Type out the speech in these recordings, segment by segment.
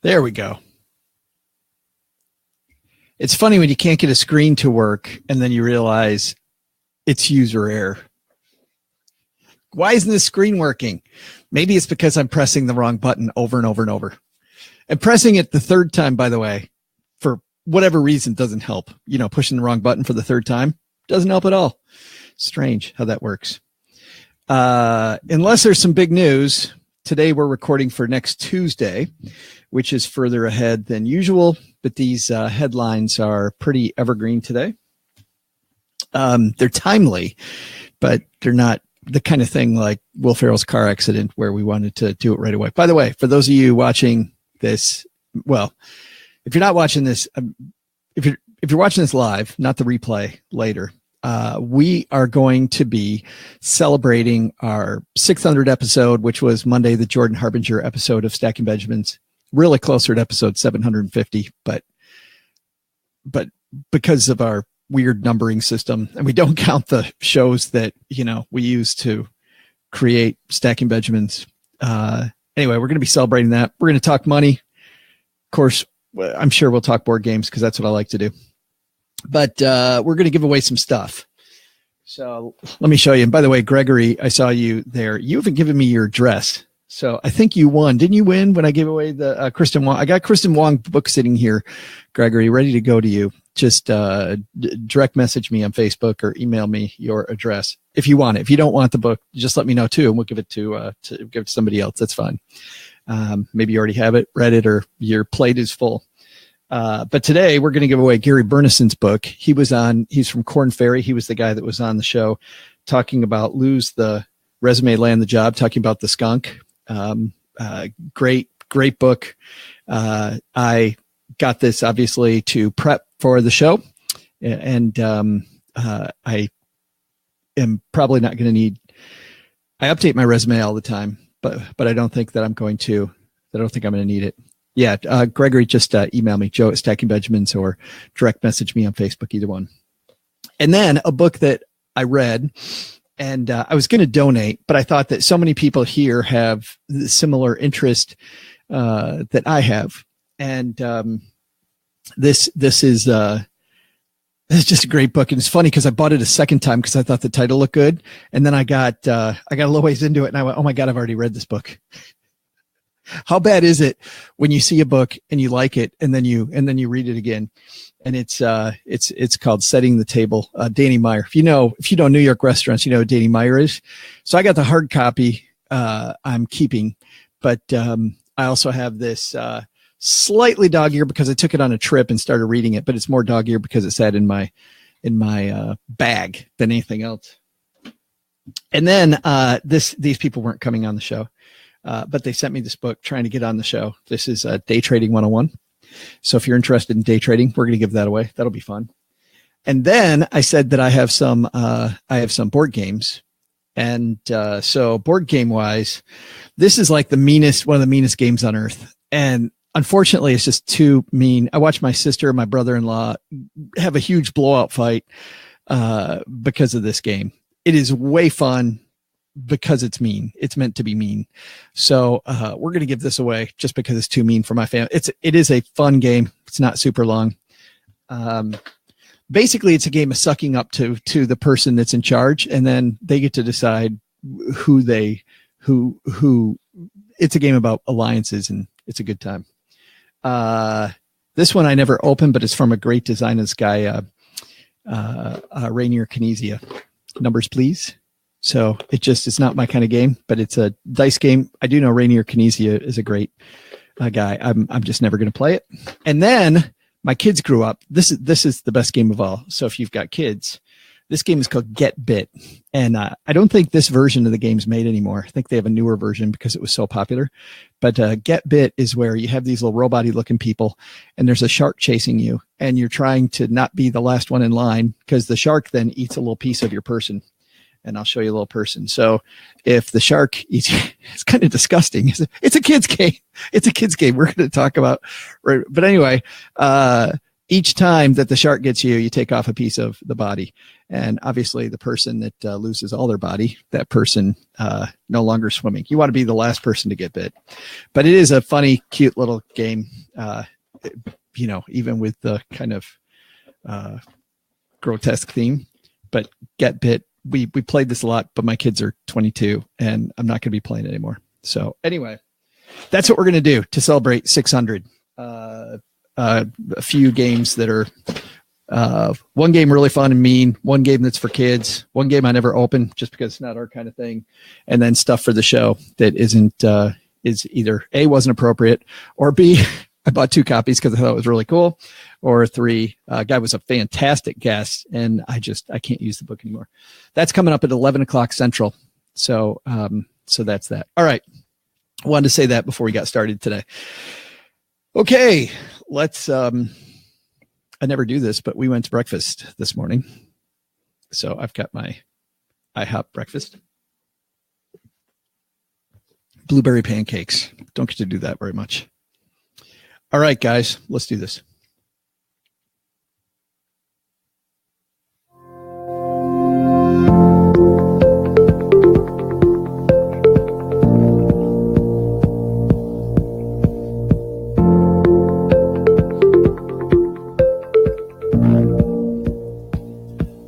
There we go. It's funny when you can't get a screen to work and then you realize it's user error. Why isn't this screen working? Maybe it's because I'm pressing the wrong button over and over and over. And pressing it the third time, by the way, for whatever reason, doesn't help. You know, pushing the wrong button for the third time doesn't help at all. Strange how that works. Unless there's some big news, today we're recording for next Tuesday, which is further ahead than usual. But these headlines are pretty evergreen today. They're timely, but they're not the kind of thing like Will Ferrell's car accident where we wanted to do it right away. By the way, for those of you watching this, well, if you're not watching this, if you're watching this live, not the replay later, we are going to be celebrating our 600th episode, which was Monday, the Jordan Harbinger episode of Stacking Benjamins. Really closer to episode 750, but because of our weird numbering system, and we don't count the shows that, you know, we use to create Stacking Benjamins. Anyway, we're going to be celebrating that. We're going to talk money. Of course, I'm sure we'll talk board games because that's what I like to do. But we're going to give away some stuff. So let me show you. And by the way, Gregory, I saw you there. You haven't given me your address. So I think you won. Didn't you win when I gave away the Kristen Wong? I got Kristen Wong book sitting here, Gregory, ready to go to you. Just direct message me on Facebook or email me your address if you want it. If you don't want the book, just let me know too, and we'll give it to give it to somebody else. That's fine. Maybe you already have it, read it, or your plate is full. But today we're going to give away Gary Bernison's book. He's from Corn Ferry. He was the guy that was on the show talking about Lose the Resume, Land the Job, talking about the skunk. Great book. I got this obviously to prep for the show, and I am probably not going to need. I update my resume all the time, but I don't think that I'm going to. I don't think I'm going to need it. Yeah, Gregory, just email me, Joe at Stacking Benjamins, or direct message me on Facebook, either one. And then a book that I read. And I was going to donate, but I thought that so many people here have the similar interest that I have, and this is just a great book. And it's funny because I bought it a second time because I thought the title looked good, and then I got a little ways into it, and I went, "Oh my God, I've already read this book." How bad is it when you see a book and you like it, and then you read it again? And it's called Setting the Table. Danny Meyer. If you know New York restaurants, you know who Danny Meyer is. So I got the hard copy I'm keeping, but I also have this slightly dog-eared because I took it on a trip and started reading it, but it's more dog-eared because it sat in my bag than anything else. And then these people weren't coming on the show, but they sent me this book trying to get on the show. This is Day Trading 101. So if you're interested in day trading, we're going to give that away. That'll be fun. And then I said that I have some board games. And so board game wise, this is like one of the meanest games on earth. And unfortunately, it's just too mean. I watched my sister and my brother-in-law have a huge blowout fight because of this game. It is way fun because it's mean. It's meant to be mean. So we're going to give this away just because it's too mean for my family. It is a fun game. It's not super long. Basically, it's a game of sucking up to the person that's in charge, and then they get to decide who. It's a game about alliances, and it's a good time. This one I never opened, but it's from a great designers guy, Rainier Kinesia. Numbers, please. So it's not my kind of game, but it's a dice game. I do know Rainier Kinesia is a great guy. I'm just never going to play it. And then my kids grew up. This is the best game of all. So if you've got kids, this game is called Get Bit. And I don't think this version of the game's made anymore. I think they have a newer version because it was so popular. But Get Bit is where you have these little robot-y looking people, and there's a shark chasing you, and you're trying to not be the last one in line because the shark then eats a little piece of your person. And I'll show you a little person. So if the shark eats, it's kind of disgusting. It's a kid's game. It's a kid's game. We're going to talk about, right? But anyway, each time that the shark gets you, you take off a piece of the body. And obviously the person that loses all their body, that person no longer swimming. You want to be the last person to get bit. But it is a funny, cute little game, even with the kind of grotesque theme. But get bit. We played this a lot, but my kids are 22 and I'm not going to be playing it anymore. So anyway, that's what we're going to do to celebrate 600. A few games that are one game really fun and mean, one game that's for kids, one game I never open just because it's not our kind of thing, and then stuff for the show that isn't is either A, wasn't appropriate, or B, I bought 2 copies because I thought it was really cool, or 3, guy was a fantastic guest and I can't use the book anymore. That's coming up at 11 o'clock Central. So that's that. All right. I wanted to say that before we got started today. Okay. Let's, I never do this, but we went to breakfast this morning. So I've got my IHOP breakfast. Blueberry pancakes. Don't get to do that very much. All right, guys, let's do this.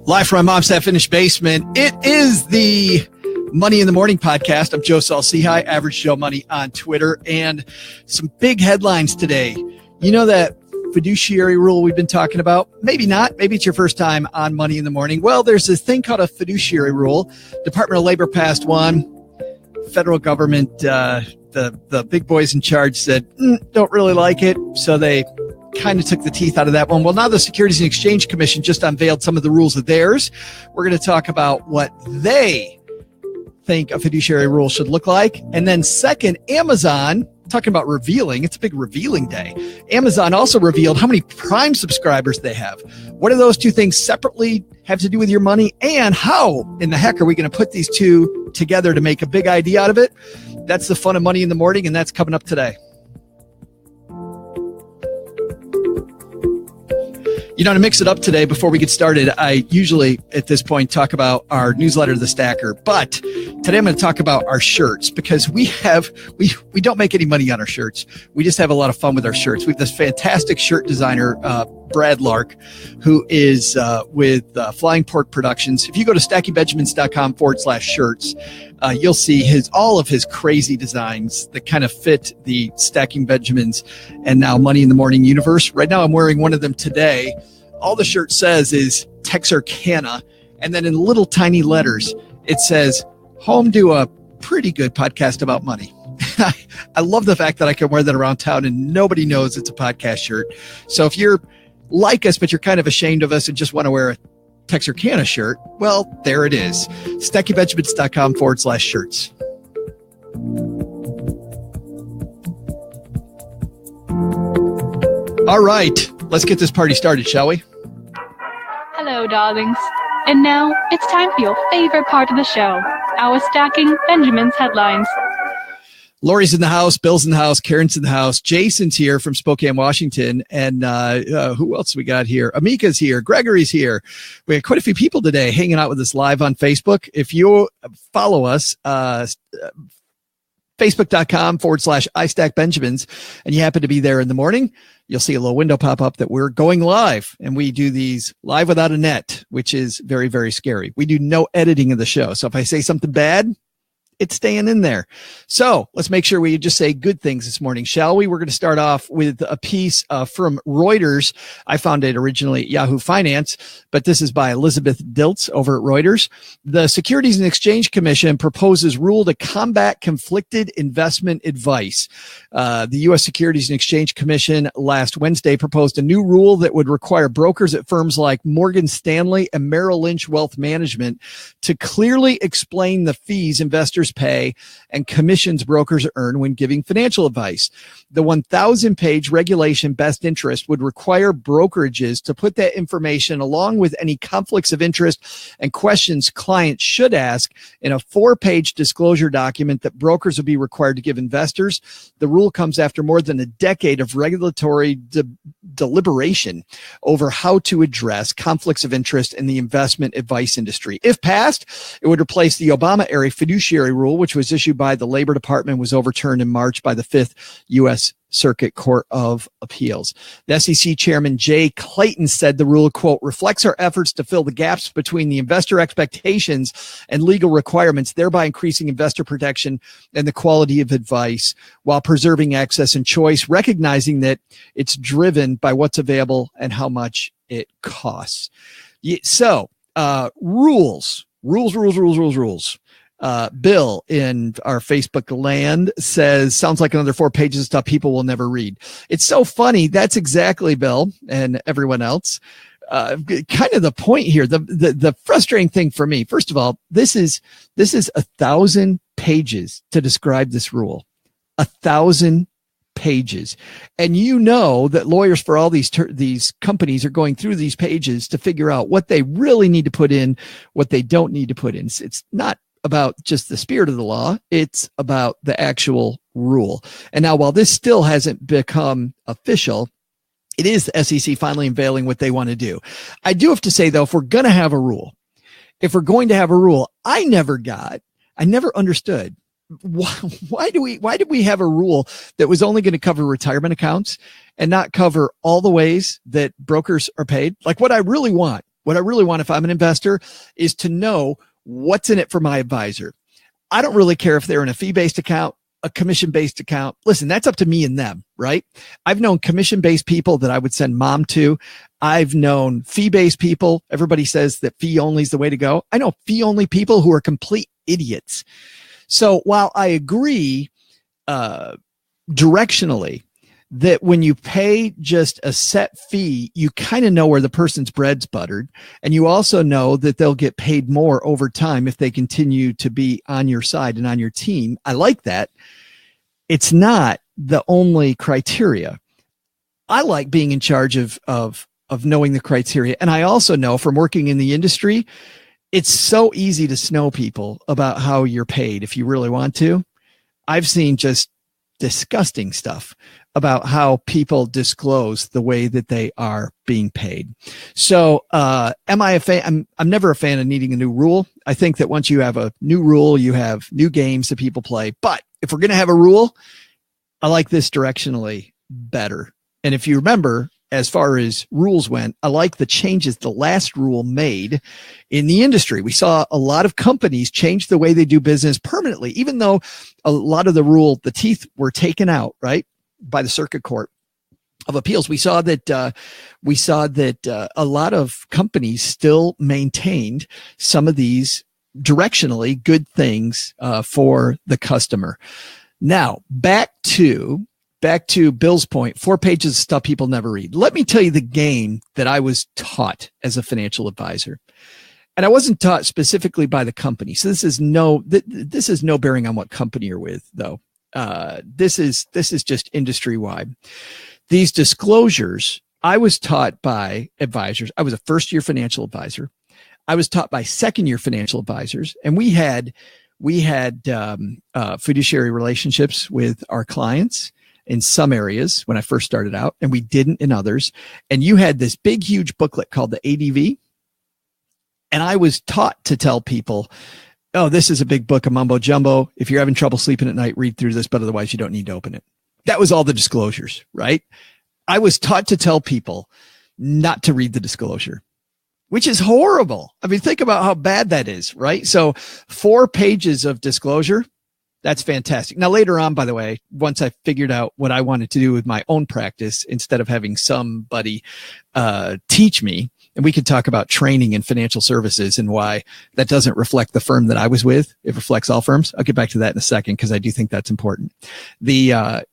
Live from my mom's half finished basement. It is the Money in the Morning podcast. I'm Joe Saul-Sehy, Average Joe Money on Twitter, and some big headlines today. You know that fiduciary rule we've been talking about? Maybe not. Maybe it's your first time on Money in the Morning. Well, there's this thing called a fiduciary rule. Department of Labor passed one. Federal government, the big boys in charge said, don't really like it. So they kind of took the teeth out of that one. Well, now the Securities and Exchange Commission just unveiled some of the rules of theirs. We're going to talk about what they think a fiduciary rule should look like. And then second, Amazon, talking about revealing, it's a big revealing day. Amazon also revealed how many Prime subscribers they have. What do those two things separately have to do with your money? And how in the heck are we going to put these two together to make a big idea out of it? That's the fun of Money in the Morning, and that's coming up today. You know, to mix it up today, before we get started, I usually at this point talk about our newsletter, The Stacker, but today I'm going to talk about our shirts because we don't make any money on our shirts. We just have a lot of fun with our shirts. We have this fantastic shirt designer, Brad Lark, who is with Flying Pork Productions. If you go to stackingbenjamins.com/shirts, you'll see all of his crazy designs that kind of fit the Stacking Benjamins and now Money in the Morning universe. Right now I'm wearing one of them today. All the shirt says is Texarkana, and then in little tiny letters it says home to a pretty good podcast about money. I love the fact that I can wear that around town and nobody knows it's a podcast shirt. So if you're like us, but you're kind of ashamed of us and just want to wear a Texarkana shirt, well, there it is. stackingbenjamins.com/shirts. All right, let's get this party started, shall we? Hello, darlings. And now it's time for your favorite part of the show, our Stacking Benjamins headlines. Lori's in the house, Bill's in the house, Karen's in the house, Jason's here from Spokane, Washington, and who else we got here? Amika's here, Gregory's here. We had quite a few people today hanging out with us live on Facebook. If you follow us, facebook.com/iStackBenjamins, and you happen to be there in the morning, you'll see a little window pop up that we're going live, and we do these live without a net, which is very, very scary. We do no editing of the show. So if I say something bad, it's staying in there. So let's make sure we just say good things this morning, shall we? We're going to start off with a piece from Reuters. I found it originally at Yahoo Finance, but this is by Elizabeth Diltz over at Reuters. The Securities and Exchange Commission proposes rule to combat conflicted investment advice. The U.S. Securities and Exchange Commission last Wednesday proposed a new rule that would require brokers at firms like Morgan Stanley and Merrill Lynch Wealth Management to clearly explain the fees investors investors pay and commissions brokers earn when giving financial advice. The 1,000-page regulation best interest would require brokerages to put that information along with any conflicts of interest and questions clients should ask in a 4-page disclosure document that brokers would be required to give investors. The rule comes after more than a decade of regulatory deliberation over how to address conflicts of interest in the investment advice industry. If passed, it would replace the Obama-era fiduciary rule, which was issued by the Labor Department, was overturned in March by the Fifth U.S. Circuit Court of Appeals. The SEC Chairman Jay Clayton said the rule, quote, reflects our efforts to fill the gaps between the investor expectations and legal requirements, thereby increasing investor protection and the quality of advice while preserving access and choice, recognizing that it's driven by what's available and how much it costs. So, rules. Bill in our Facebook land says, sounds like another 4 pages of stuff people will never read. It's so funny. That's exactly, Bill and everyone else, kind of the point here. The frustrating thing for me, first of all, this is 1,000 pages to describe this rule. 1,000 pages. And you know that lawyers for all these companies are going through these pages to figure out what they really need to put in, what they don't need to put in. It's not about just the spirit of the law. It's about the actual rule. And now, while this still hasn't become official, it is the SEC finally unveiling what they want to do. I do have to say, though, if we're going to have a rule, I never understood why did we have a rule that was only going to cover retirement accounts and not cover all the ways that brokers are paid? Like, what I really want if I'm an investor is to know what's in it for my advisor. I don't really care if they're in a fee-based account, a commission-based account. Listen, that's up to me and them, right? I've known commission-based people that I would send mom to. I've known fee-based people. Everybody says that fee only is the way to go. I know fee-only people who are complete idiots. So while I agree directionally that when you pay just a set fee, you kind of know where the person's bread's buttered. And you also know that they'll get paid more over time if they continue to be on your side and on your team. I like that. It's not the only criteria. I like being in charge of knowing the criteria. And I also know from working in the industry, it's so easy to snow people about how you're paid if you really want to. I've seen just disgusting stuff about how people disclose the way that they are being paid. So, am I a fan? I'm never a fan of needing a new rule. I think that once you have a new rule, you have new games that people play. But if we're going to have a rule, I like this directionally better. And if you remember, as far as rules went, I like the changes the last rule made in the industry. We saw a lot of companies change the way they do business permanently, even though a lot of the teeth were taken out, right, by the Circuit Court of Appeals. We saw that a lot of companies still maintained some of these directionally good things for the customer. Now, back to Bill's point, 4 pages of stuff people never read. Let me tell you the game that I was taught as a financial advisor. And I wasn't taught specifically by the company. So this is no bearing on what company you're with, though. This is just industry wide. These disclosures, I was taught by advisors. I was a first-year financial advisor. I was taught by second-year financial advisors, and we had fiduciary relationships with our clients in some areas when I first started out, and we didn't in others. And you had this big, huge booklet called the ADV. And I was taught to tell people, oh, this is a big book of mumbo jumbo. If you're having trouble sleeping at night, read through this, but otherwise you don't need to open it. That was all the disclosures, right? I was taught to tell people not to read the disclosure, which is horrible. I mean, think about how bad that is, right? So 4 pages of disclosure, that's fantastic. Now, later on, by the way, once I figured out what I wanted to do with my own practice, instead of having somebody teach me, and we could talk about training in financial services and why that doesn't reflect the firm that I was with. It reflects all firms. I'll get back to that in a second because I do think that's important. On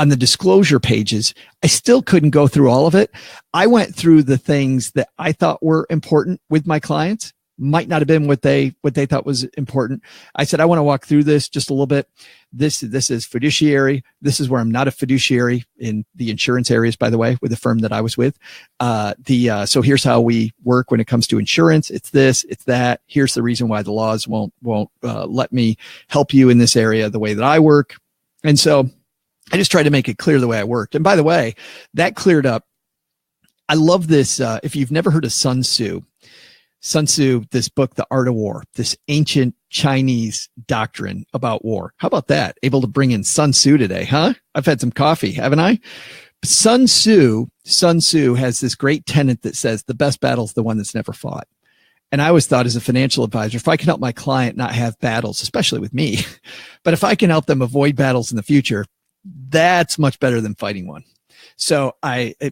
the disclosure pages, I still couldn't go through all of it. I went through the things that I thought were important with my clients, might not have been what they thought was important. I said, I want to walk through this just a little bit. This is fiduciary. This is where I'm not a fiduciary in the insurance areas, by the way, with the firm that I was with. So here's how we work when it comes to insurance. It's this, it's that. Here's the reason why the laws won't let me help you in this area the way that I work. And so I just tried to make it clear the way I worked. And by the way, that cleared up. I love this. If you've never heard of Sun Tzu, this book, The Art of War, this ancient Chinese doctrine about war. How about that? Able to bring in Sun Tzu today, huh? I've had some coffee, haven't I? Sun Tzu has this great tenet that says the best battle is the one that's never fought. And I always thought as a financial advisor, if I can help my client not have battles, especially with me, but if I can help them avoid battles in the future, that's much better than fighting one. So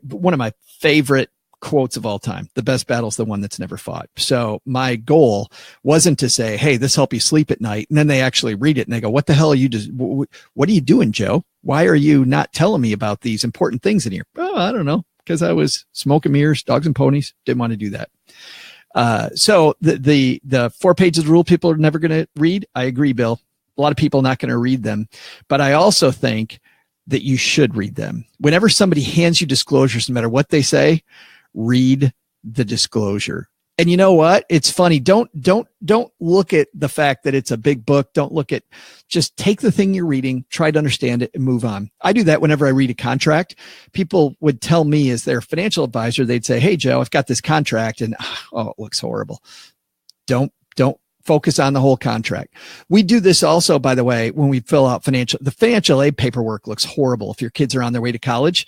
one of my favorite quotes of all time, the best battle is the one that's never fought. So my goal wasn't to say, hey, this help you sleep at night. And then they actually read it and they go, what the hell are you what are you doing, Joe? Why are you not telling me about these important things in here? Oh, I don't know. Because I was smoking mirrors, dogs and ponies. Didn't want to do that. So the 4 pages of the rule people are never going to read. I agree, Bill. A lot of people are not going to read them, but I also think that you should read them. Whenever somebody hands you disclosures, no matter what they say, read the disclosure. And you know what? It's funny. Don't look at the fact that it's a big book. Just take the thing you're reading, try to understand it and move on. I do that whenever I read a contract. People would tell me as their financial advisor, they'd say, hey, Joe, I've got this contract and it looks horrible. Don't focus on the whole contract. We do this also, by the way, when we fill out the financial aid paperwork looks horrible. If your kids are on their way to college,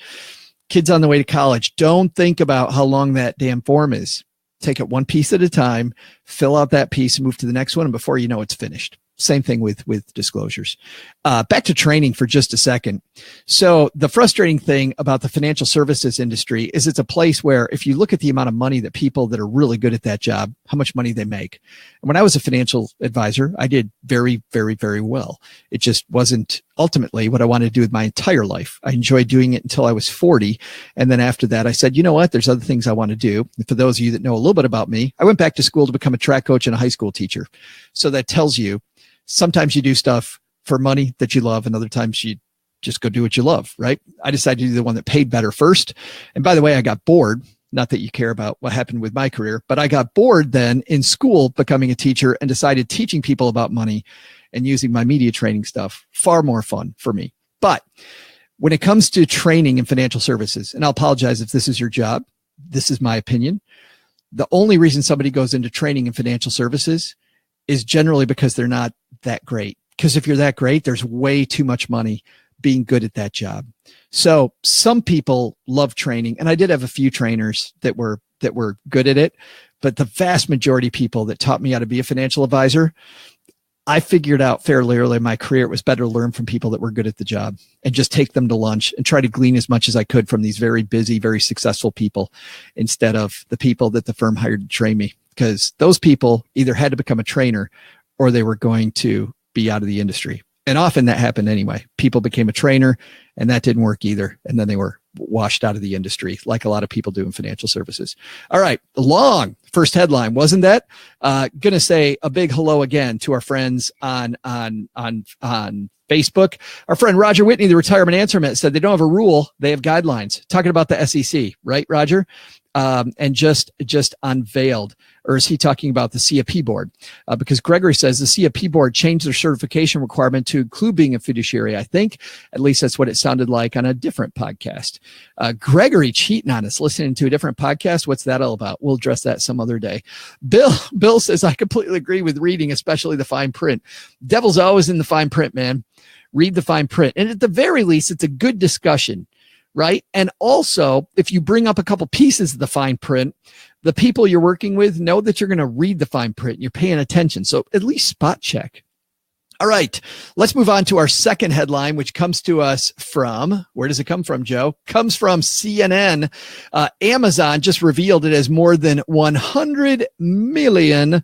don't think about how long that damn form is. Take it one piece at a time, fill out that piece, move to the next one. And before you know, it's finished. Same thing with disclosures. Back to training for just a second. So the frustrating thing about the financial services industry is it's a place where if you look at the amount of money that people that are really good at that job, how much money they make. And when I was a financial advisor, I did very, very, very well. It just wasn't ultimately what I wanted to do with my entire life. I enjoyed doing it until I was 40. And then after that, I said, you know what? There's other things I want to do. And for those of you that know a little bit about me, I went back to school to become a track coach and a high school teacher. So that tells you sometimes you do stuff for money that you love, and other times you just go do what you love, right? I decided to do the one that paid better first. And by the way, I got bored. Not that you care about what happened with my career, but I got bored then in school becoming a teacher and decided teaching people about money and using my media training stuff, far more fun for me. But when it comes to training in financial services, and I'll apologize if this is your job, this is my opinion. The only reason somebody goes into training in financial services is generally because they're not that great. Because if you're that great, there's way too much money being good at that job. So some people love training, and I did have a few trainers that were good at it, but the vast majority of people that taught me how to be a financial advisor, I figured out fairly early in my career, it was better to learn from people that were good at the job and just take them to lunch and try to glean as much as I could from these very busy, very successful people instead of the people that the firm hired to train me. Because those people either had to become a trainer or they were going to be out of the industry. And often that happened anyway. People became a trainer and that didn't work either. And then they were washed out of the industry like a lot of people do in financial services. All right. Long first headline, wasn't that? Going to say a big hello again to our friends on Facebook. Our friend Roger Whitney, the retirement answer man, said they don't have a rule. They have guidelines. Talking about the SEC, right, Roger? And just unveiled, or is he talking about the CFP board? Because Gregory says the CFP board changed their certification requirement to include being a fiduciary. I think at least that's what it sounded like on a different podcast. Gregory cheating on us, listening to a different podcast. What's that all about? We'll address that some other day. Bill says, I completely agree with reading, especially the fine print. Devil's always in the fine print, man. Read the fine print. And at the very least, it's a good discussion. Right. And also, if you bring up a couple pieces of the fine print, the people you're working with know that you're going to read the fine print and you're paying attention. So at least spot check. All right. Let's move on to our second headline, which comes to us from, where does it come from, Joe? Comes from CNN. Amazon just revealed it has more than 100 million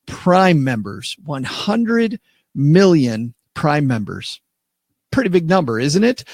Prime members. 100 million Prime members. pretty big number, isn't it?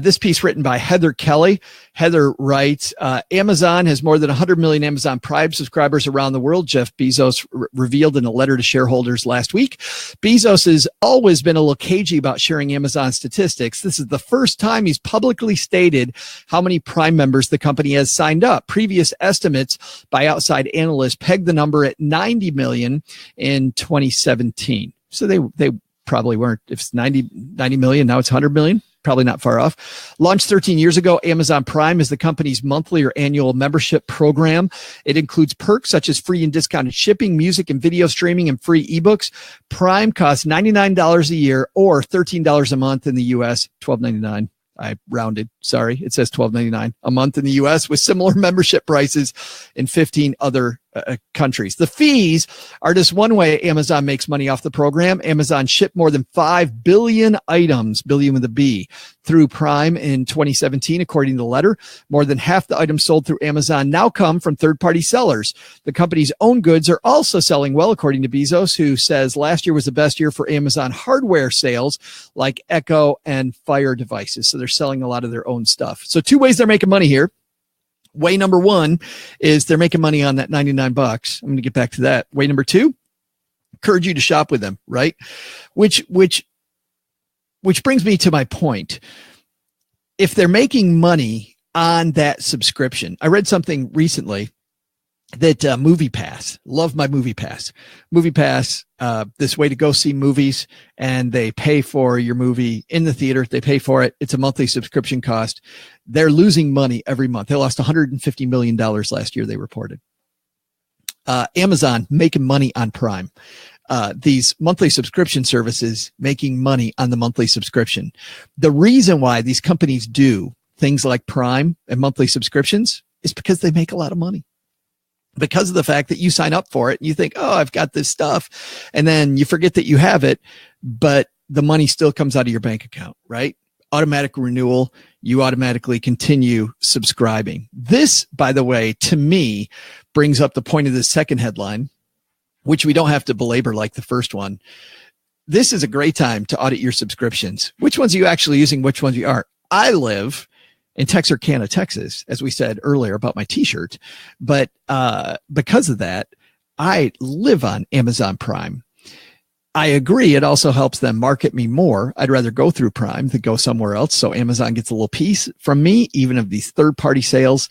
This piece written by Heather Kelly. Heather writes, Amazon has more than 100 million Amazon Prime subscribers around the world, Jeff Bezos revealed in a letter to shareholders last week. Bezos has always been a little cagey about sharing Amazon statistics. This is the first time he's publicly stated how many Prime members the company has signed up. Previous estimates by outside analysts pegged the number at 90 million in 2017. So they probably weren't. If it's 90 million, now it's 100 million. Probably not far off. Launched 13 years ago, Amazon Prime is the company's monthly or annual membership program. It includes perks such as free and discounted shipping, music and video streaming, and free ebooks. Prime costs $99 a year or $13 a month in the U.S., $12.99. I rounded. Sorry. It says $12.99 a month in the U.S. with similar membership prices in 15 other countries. The fees are just one way Amazon makes money off the program. Amazon shipped more than 5 billion items, billion with a B, through Prime in 2017, according to the letter. More than half the items sold through Amazon now come from third-party sellers. The company's own goods are also selling well, according to Bezos, who says last year was the best year for Amazon hardware sales like Echo and Fire devices. So they're selling a lot of their own stuff. So two ways they're making money here. Way number one is they're making money on that $99. I'm going to get back to that. Way number two, encourage you to shop with them, right? Which brings me to my point. If they're making money on that subscription, I read something recently that MoviePass, love my MoviePass. MoviePass, this way to go see movies, and they pay for your movie in the theater. They pay for it. It's a monthly subscription cost. They're losing money every month. They lost $150 million last year, they reported. Amazon making money on Prime. These monthly subscription services making money on the monthly subscription. The reason why these companies do things like Prime and monthly subscriptions is because they make a lot of money. Because of the fact that you sign up for it and you think, oh, I've got this stuff. And then you forget that you have it, but the money still comes out of your bank account, right? Automatic renewal. You automatically continue subscribing. This, by the way, to me, brings up the point of the second headline, which we don't have to belabor like the first one. This is a great time to audit your subscriptions. Which ones are you actually using? Which ones you aren't? I live in Texarkana, Texas, as we said earlier about my t-shirt. But because of that, I live on Amazon Prime. I agree. It also helps them market me more. I'd rather go through Prime than go somewhere else. So Amazon gets a little piece from me, even of these third-party sales.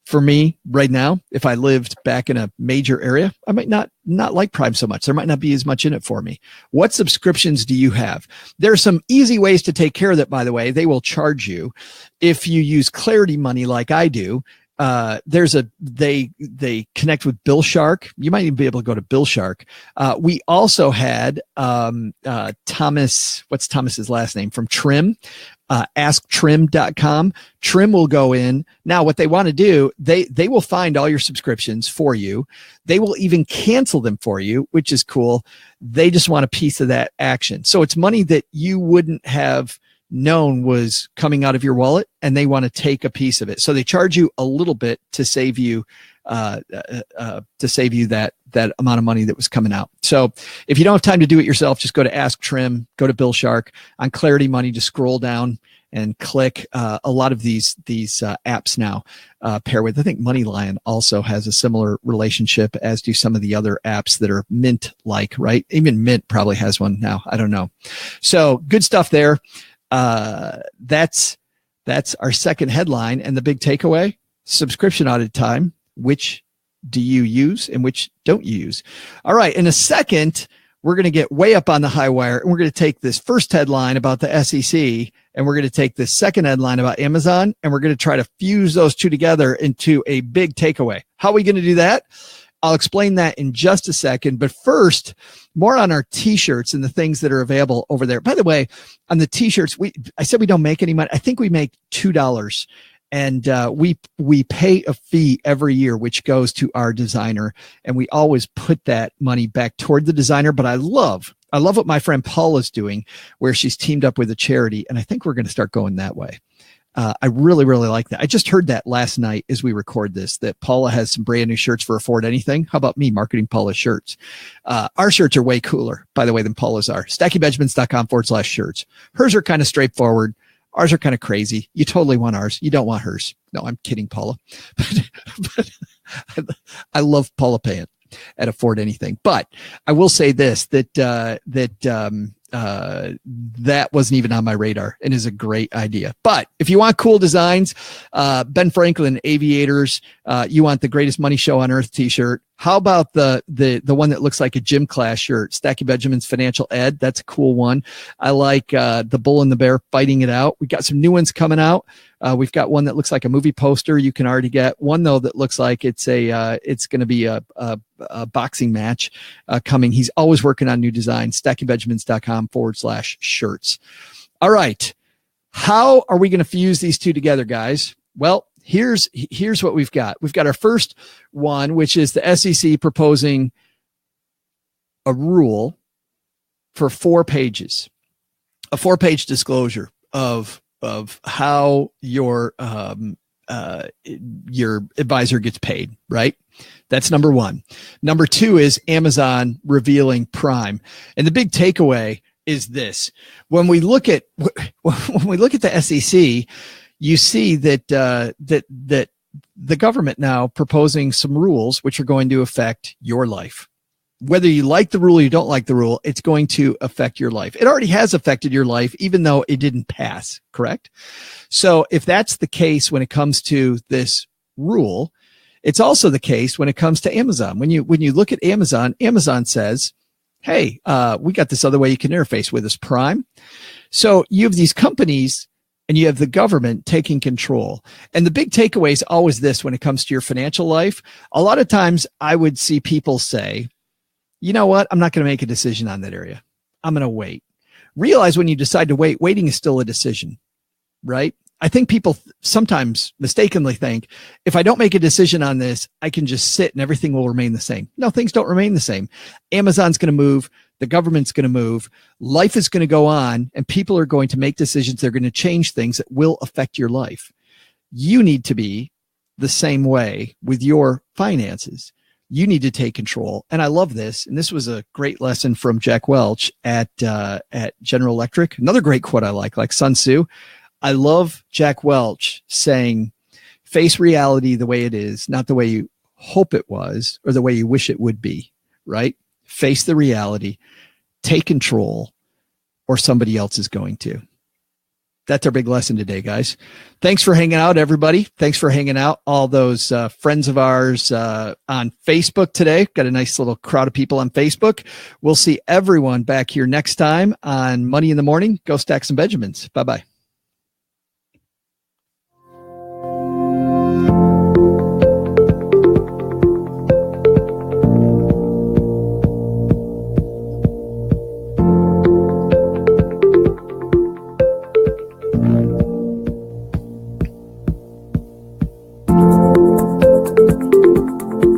For me right now, if I lived back in a major area, I might not like Prime so much. There might not be as much in it for me. What subscriptions do you have? There are some easy ways to take care of that, by the way. They will charge you. If you use Clarity Money like I do, they connect with Bill Shark. You might even be able to go to Bill Shark. We also had Thomas, what's Thomas's last name, from Trim. AskTrim.com. Trim will go in. Now, what they want to do, they will find all your subscriptions for you. They will even cancel them for you, which is cool. They just want a piece of that action. So it's money that you wouldn't have known was coming out of your wallet, and they want to take a piece of it. So they charge you a little bit to save you that amount of money that was coming out. So if you don't have time to do it yourself, just go to Ask Trim, go to Bill Shark. On Clarity Money, just scroll down and click. A lot of these apps now pair with, I think MoneyLion also has a similar relationship, as do some of the other apps that are Mint-like, right? Even Mint probably has one now. I don't know. So good stuff there. That's our second headline, and the big takeaway: subscription audit time. Which do you use and which don't you use? All right. In a second, we're going to get way up on the high wire, and we're going to take this first headline about the SEC, and we're going to take this second headline about Amazon, and we're going to try to fuse those two together into a big takeaway. How are we going to do that? I'll explain that in just a second. But first, more on our t-shirts and the things that are available over there. By the way, on the t-shirts, I said we don't make any money. I think we make $2. And we pay a fee every year, which goes to our designer, and we always put that money back toward the designer. But I love what my friend Paul is doing, where she's teamed up with a charity, and I think we're going to start going that way. I really, really like that. I just heard that last night as we record this, that Paula has some brand new shirts for Afford Anything. How about me marketing Paula's shirts? Our shirts are way cooler, by the way, than Paula's are. StackingBenjamins.com/shirts. Hers are kind of straightforward. Ours are kind of crazy. You totally want ours. You don't want hers. No, I'm kidding, Paula. But I love Paula Payant at Afford Anything. But I will say this, that wasn't even on my radar and is a great idea. But if you want cool designs, Ben Franklin Aviators, you want the greatest money show on earth t-shirt. How about the one that looks like a gym class shirt? Stacking Benjamin's Financial Ed. That's a cool one. I like the Bull and the Bear fighting it out. We got some new ones coming out. We've got one that looks like a movie poster. You can already get one though that looks like it's going to be a boxing match coming. He's always working on new designs. StackingBenjamins.com/shirts. All right. How are we going to fuse these two together, guys? Well, here's what we've got. We've got our first one, which is the SEC proposing a rule for 4 pages, a 4-page disclosure of how your advisor gets paid, right? That's number one. Number two is Amazon revealing Prime. And the big takeaway is this. When we look at the SEC, you see that the government now proposing some rules which are going to affect your life. Whether you like the rule or you don't like the rule, it's going to affect your life. It already has affected your life, even though it didn't pass, correct? So if that's the case when it comes to this rule, it's also the case when it comes to Amazon. When you look at Amazon, Amazon says, hey, we got this other way you can interface with us, Prime. So you have these companies and you have the government taking control. And the big takeaway is always this when it comes to your financial life. A lot of times I would see people say, you know what? I'm not going to make a decision on that area. I'm going to wait. Realize when you decide to wait, waiting is still a decision, right? I think people sometimes mistakenly think if I don't make a decision on this, I can just sit and everything will remain the same. No, things don't remain the same. Amazon's going to move. The government's going to move. Life is going to go on and people are going to make decisions. They're going to change things that will affect your life. You need to be the same way with your finances. You need to take control. And I love this. And this was a great lesson from Jack Welch at General Electric. Another great quote I like Sun Tzu. I love Jack Welch saying, face reality the way it is, not the way you hope it was or the way you wish it would be, right? Face the reality, take control, or somebody else is going to. That's our big lesson today, guys. Thanks for hanging out, everybody. Thanks for hanging out. All those friends of ours on Facebook today. Got a nice little crowd of people on Facebook. We'll see everyone back here next time on Money in the Morning. Go stack some Benjamins. Bye-bye.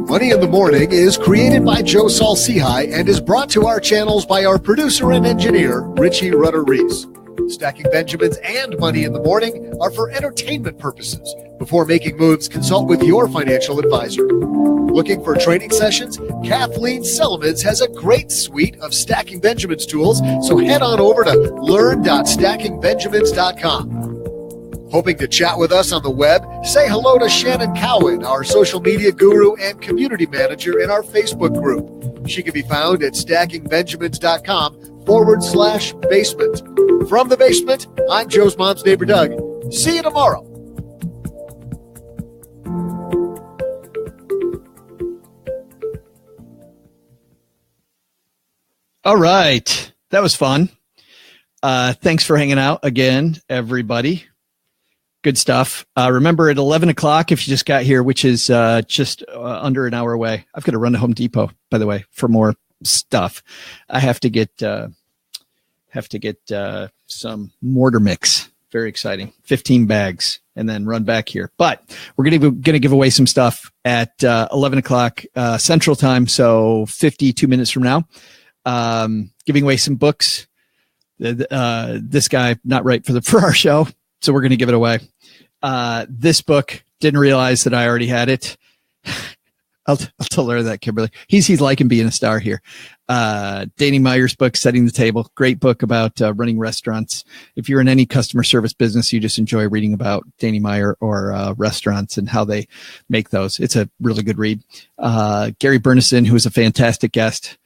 Money in the Morning is created by Joe Saul-Sehy and is brought to our channels by our producer and engineer, Richie Rutter-Reese. Stacking Benjamins and Money in the Morning are for entertainment purposes. Before making moves, consult with your financial advisor. Looking for training sessions? Kathleen Selimans has a great suite of Stacking Benjamins tools, so head on over to learn.stackingbenjamins.com. Hoping to chat with us on the web? Say hello to Shannon Cowan, our social media guru and community manager in our Facebook group. She can be found at stackingbenjamins.com/basement. From the basement, I'm Joe's mom's neighbor, Doug. See you tomorrow. All right. That was fun. Thanks for hanging out again, everybody. Good stuff. Remember at 11 o'clock, if you just got here, which is just under an hour away, I've got to run to Home Depot, by the way, for more stuff. I have to get some mortar mix. Very exciting. 15 bags and then run back here. But we're going to give away some stuff at 11 o'clock Central Time, so 52 minutes from now. Giving away some books. This guy, not right for our show. So we're going to give it away. This book, didn't realize that I already had it. I'll tell her that, Kimberly. He's liking being a star here. Danny Meyer's book, Setting the Table. Great book about running restaurants. If you're in any customer service business, you just enjoy reading about Danny Meyer or restaurants and how they make those. It's a really good read. Gary Burnison, who is a fantastic guest.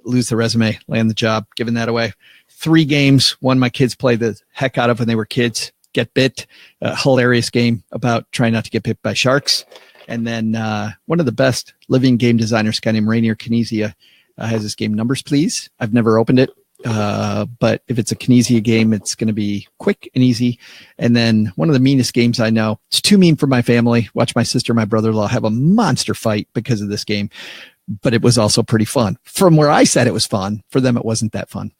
Lose the Resume, Land the Job, giving that away. 3 games. One my kids played the heck out of when they were kids. Get Bit, a hilarious game about trying not to get bit by sharks. And then one of the best living game designers, a guy named Rainier Knizia, has this game, Numbers Please. I've never opened it, but if it's a Knizia game, it's going to be quick and easy. And then one of the meanest games I know, it's too mean for my family. Watch my sister and my brother-in-law have a monster fight because of this game, but it was also pretty fun. From where I said it was fun, for them it wasn't that fun.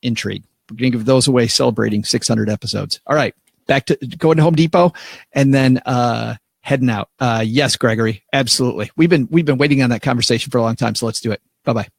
Intrigue. We're going to give those away celebrating 600 episodes. All right, back to going to Home Depot and then heading out. Yes, Gregory, absolutely. We've been waiting on that conversation for a long time, so let's do it. Bye-bye.